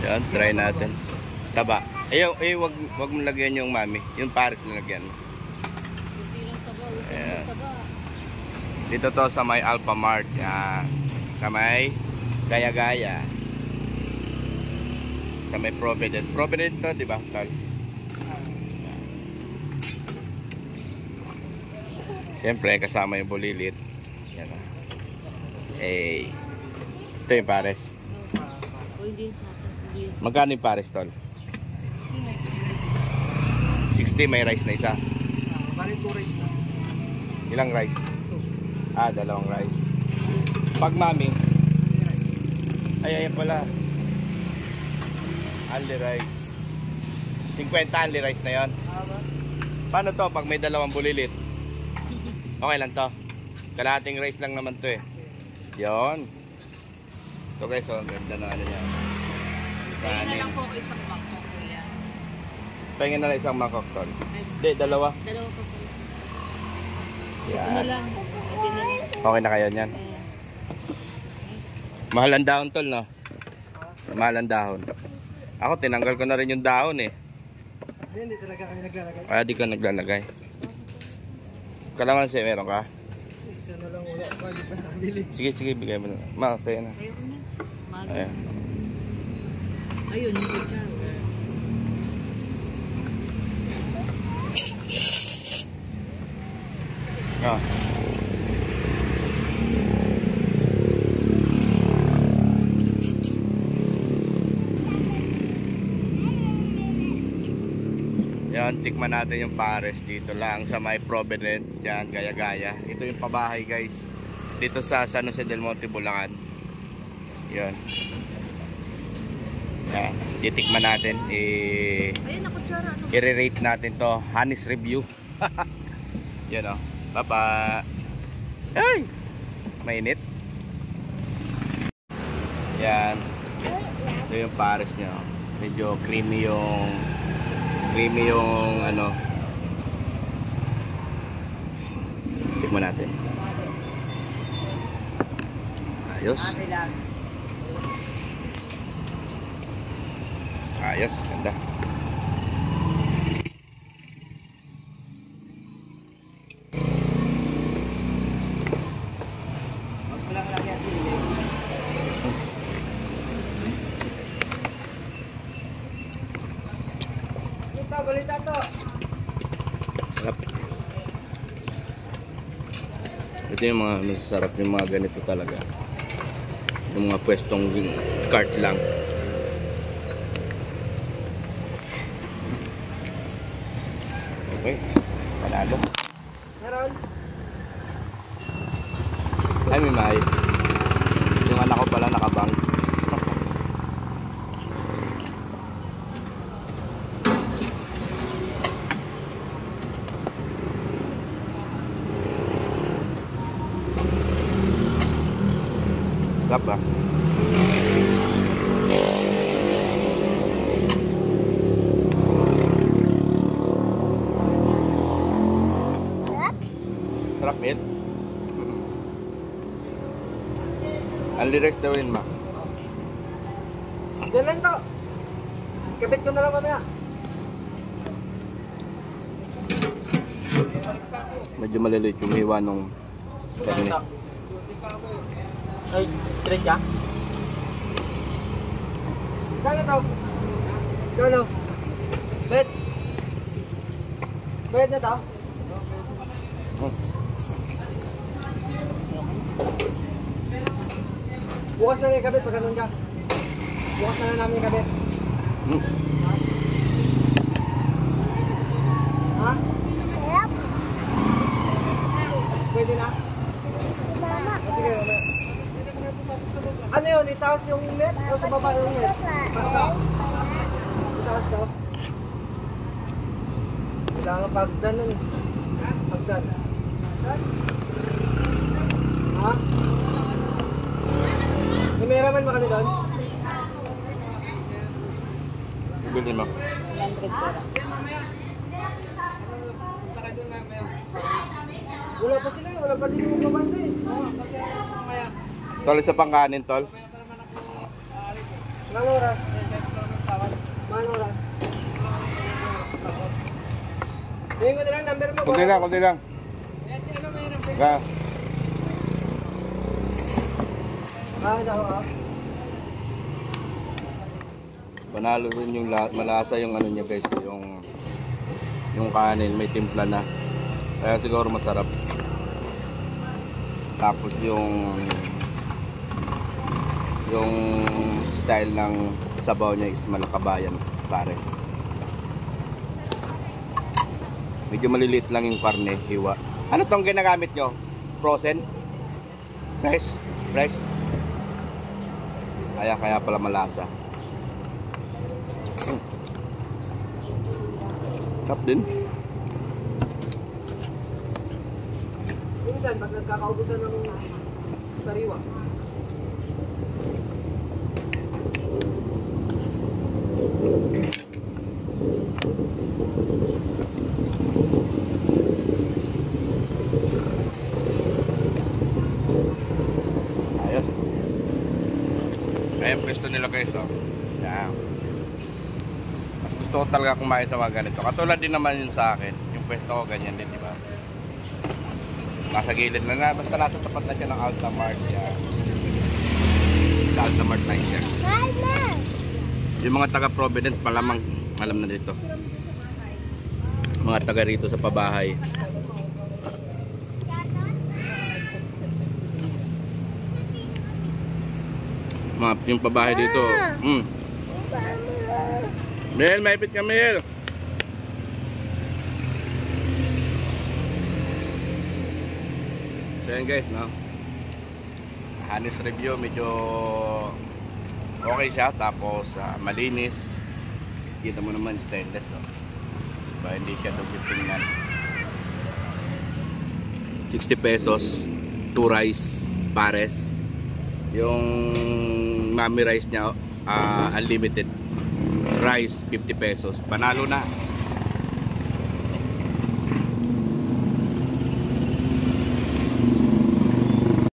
Yan, try natin. Taba. Wag mo lagyan yung mami. Yung pares na lagyan mo. Ayan. Dito to sa may Alphamart. Yan. Sa may Gaya-Gaya. Sa may Provident. Provident to, di ba? Siyempre, kasama yung bulilit. Yan. Ito yung pares. Magkano yung pares, tol? 60 may rice na isa. Bali 2 rice na. Ilang rice? 2. Dalawang rice. Pag mami, ayan pala. Only rice. 50 only rice na yon. Paano to pag may dalawang bulilit? Okay lang to. Kalahating rice lang naman to eh. Yon. Ito guys, ang ganda na ano niya. Pahingin na lang po ako isang mangkok. Pahingin na lang isang mangkok, tol. Hindi, dalawa. Dalawa po po. Yan. Ito na lang. Okay na kayo niyan. Mahal ang dahon, tol, no? Mahal ang dahon. Ako, tinanggal ko na rin yung dahon eh. Hindi talaga kami naglalagay. Di ka naglalagay. Kalamansi, meron ka? Isa na lang wala. Bali pa nakabili. Sige, bigay mo na. Ma, sa'yo na. Ayun na. Ayan. Ayun, yung kutsara. Yan, tikman natin yung pares dito lang sa may Provident. Yan, Gaya-Gaya. Ito yung pabahay guys. Dito sa San Jose del Monte, Bulacan. Yan. Yan, titikman natin. I-re-rate natin to. Honest review. Yan o. Papa. Ay! Mainit. Yan. Ito yung pares nyo. Medyo creamy yung ano. Tikman natin. Ayos. Ayos, ganda. Balita to. Sarap. Ito yung mga masasarap yung mga ganito talaga. Yung mga pwestong cart lang. Okay. Panalo. Meron. Ay, may may. Yung anak ko pala nakabangs. Sarap ba? Sarap yun. Ang lyrics daw yun, ma. Diyan lang to. Kapit ko na lang mamaya. Medyo maliliit yung hiwa nung karne. Ay, straight ka? Kano to? Kano? Bet? Bet na to? Bukas na lang yung kabit pag ganun ka. Bukas na lang namin yung kabit. Ha? Pwede na? Sige, mamaya. Ano yun? Itaas yung net? O sa baba yung net? Itaas daw? Kailangan pagdan nun. Pagdan. Ha? May meraman ba kami doon? Bili mo. 100 pera. Wala pa sila, wala pa din yung babanda eh. Tol, sa pangkanin, tol. Ilang oras? Bigyan ko na lang number mo. Kunti lang, kunti lang. Ayan, si ano, mayroon pa. Ka. Ako. Panalo rin yung malasa yung ano niya guys, yung kanin may timpla na. Kaya siguro masarap. Tapos yung style ng sabaw niya is malakabayan, pares. Medyo maliliit lang yung karne, hiwa. Ano tong ginagamit nyo? Frozen? Fresh? Fresh? Kaya pala malasa. Sarap din. Minsan, pag nagkakaubusan ng sariwa. Ayos. Ayan pwesto nila guys, oh. Yan. Mas gusto ko talaga kumain sa mga ganito. Katulad din naman yun sa akin. Yung pwesto ko ganyan din, di ba? Nasa gilid na basta nasa tapat na siya ng Altamart siya. Sa Altamart na siya. Yung mga taga Provident malamang alam na dito. Mga taga rito sa pabahay. Yung pabahay dito. Mel, maipit ka Mel. So yan guys, no? Hanis review, medyo okay siya. Tapos malinis. Kita mo naman stainless, oh. Ba, hindi siya dugiting yan. 60 pesos 2 rice pares. Yung mami rice niya unlimited rice 50 pesos. Panalo na.